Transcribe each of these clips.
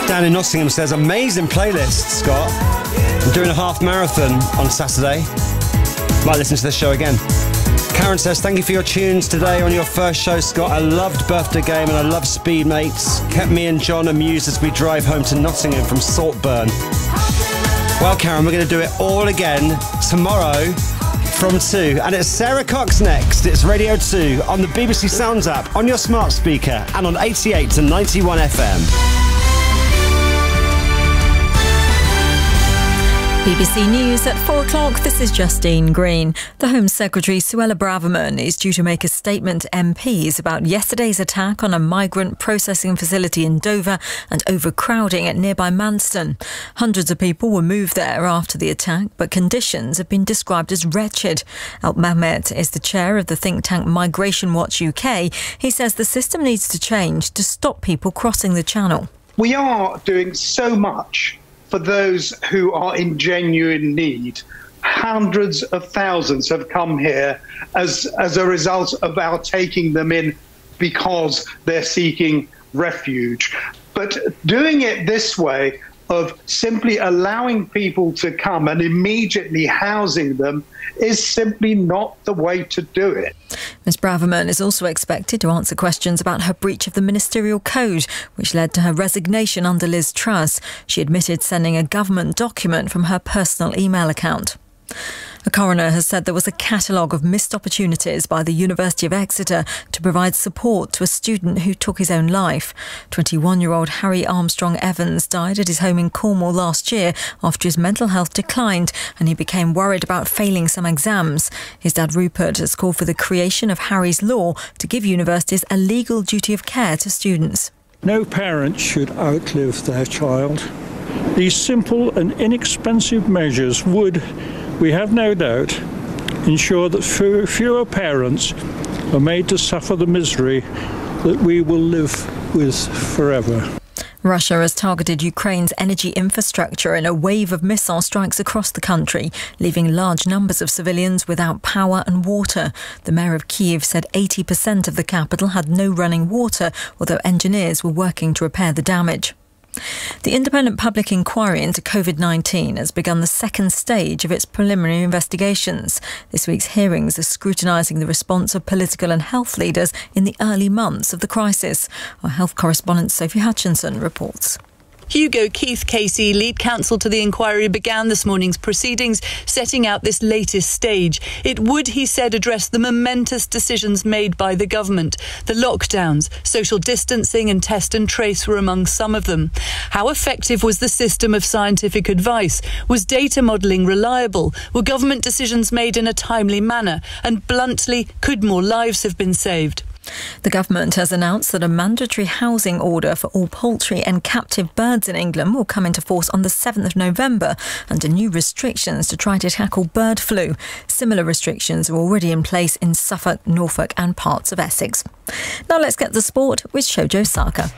Down in Nottingham says, amazing playlist, Scott. I'm doing a half marathon on Saturday. Might listen to the show again. Karen says, thank you for your tunes today on your first show, Scott. I loved Birthday Game and I love Speedmates. Kept me and John amused as we drive home to Nottingham from Saltburn. Well, Karen, we're going to do it all again tomorrow from 2. And it's Sarah Cox next. It's Radio 2 on the BBC Sounds app, on your smart speaker and on 88 to 91 FM. BBC News at 4 o'clock. This is Justine Green. The Home Secretary Suella Braverman is due to make a statement to MPs about yesterday's attack on a migrant processing facility in Dover and overcrowding at nearby Manston. Hundreds of people were moved there after the attack, but conditions have been described as wretched. Alp Mehmet is the chair of the think tank Migration Watch UK. He says the system needs to change to stop people crossing the channel. We are doing so much for those who are in genuine need. Hundreds of thousands have come here as a result of our taking them in because they're seeking refuge. But doing it this way, of simply allowing people to come and immediately housing them, is simply not the way to do it. Ms Braverman is also expected to answer questions about her breach of the ministerial code, which led to her resignation under Liz Truss. She admitted sending a government document from her personal email account. A coroner has said there was a catalogue of missed opportunities by the University of Exeter to provide support to a student who took his own life. 21-year-old Harry Armstrong Evans died at his home in Cornwall last year after his mental health declined and he became worried about failing some exams. His dad Rupert has called for the creation of Harry's Law to give universities a legal duty of care to students. No parent should outlive their child. These simple and inexpensive measures would, we have no doubt, ensure that fewer parents are made to suffer the misery that we will live with forever. Russia has targeted Ukraine's energy infrastructure in a wave of missile strikes across the country, leaving large numbers of civilians without power and water. The mayor of Kyiv said 80% of the capital had no running water, although engineers were working to repair the damage. The independent public inquiry into COVID-19 has begun the second stage of its preliminary investigations. This week's hearings are scrutinising the response of political and health leaders in the early months of the crisis. Our health correspondent Sophie Hutchinson reports. Hugo Keith Casey, lead counsel to the inquiry, began this morning's proceedings, setting out this latest stage. It would, he said, address the momentous decisions made by the government. The lockdowns, social distancing and test and trace were among some of them. How effective was the system of scientific advice? Was data modelling reliable? Were government decisions made in a timely manner? And bluntly, could more lives have been saved? The government has announced that a mandatory housing order for all poultry and captive birds in England will come into force on the 7th of November under new restrictions to try to tackle bird flu. Similar restrictions are already in place in Suffolk, Norfolk and parts of Essex. Now let's get to sport with Shojo Saka.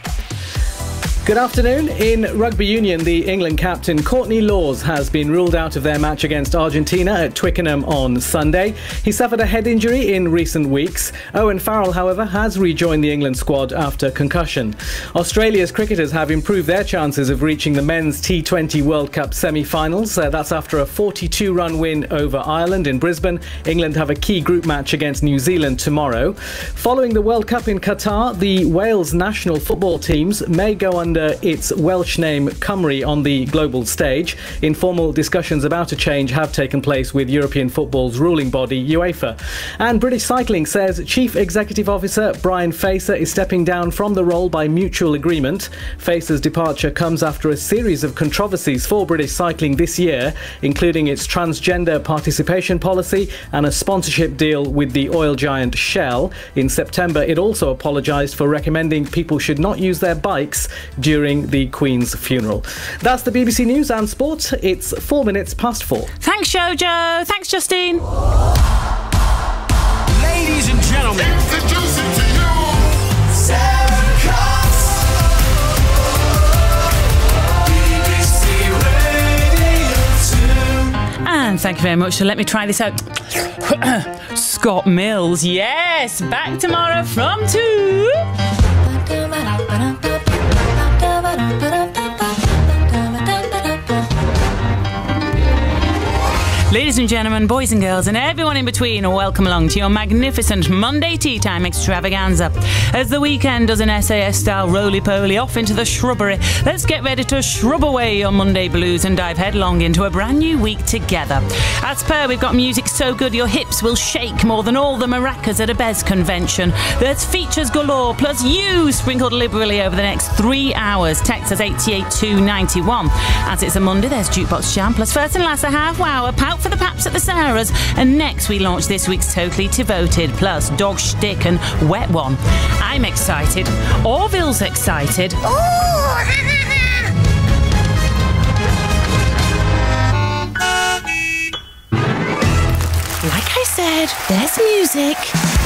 Good afternoon. In rugby union, the England captain Courtney Lawes has been ruled out of their match against Argentina at Twickenham on Sunday. He suffered a head injury in recent weeks. Owen Farrell, however, has rejoined the England squad after concussion. Australia's cricketers have improved their chances of reaching the men's T20 World Cup semi-finals. That's after a 42-run win over Ireland in Brisbane. England have a key group match against New Zealand tomorrow. Following the World Cup in Qatar, the Wales national football teams may go under its Welsh name Cymru on the global stage. Informal discussions about a change have taken place with European football's ruling body, UEFA. And British Cycling says Chief Executive Officer Brian Facer is stepping down from the role by mutual agreement. Facer's departure comes after a series of controversies for British Cycling this year, including its transgender participation policy and a sponsorship deal with the oil giant Shell. In September, it also apologised for recommending people should not use their bikes during the Queen's funeral. That's the BBC News and Sport. It's 4 minutes past 4. Thanks, Jojo. Thanks, Justine. Ladies and gentlemen, introducing to you Sarah Cox, BBC Radio 2. And thank you very much. So let me try this out. Scott Mills, yes, back tomorrow from 2. and gentlemen, boys and girls, and everyone in between, welcome along to your magnificent Monday Tea Time extravaganza. As the weekend does an SAS-style roly-poly off into the shrubbery, let's get ready to shrub away your Monday blues and dive headlong into a brand new week together. As per, we've got music so good your hips will shake more than all the maracas at a Bez convention. There's features galore, plus you sprinkled liberally over the next 3 hours. Text us 88291. As it's a Monday, there's Jukebox Jam, plus first and last a half hour, pout for the paps at the Sarahs, and next we launch this week's Totally Devoted, plus Dog Shtick and Wet One. I'm excited. Orville's excited. Like I said, there's music.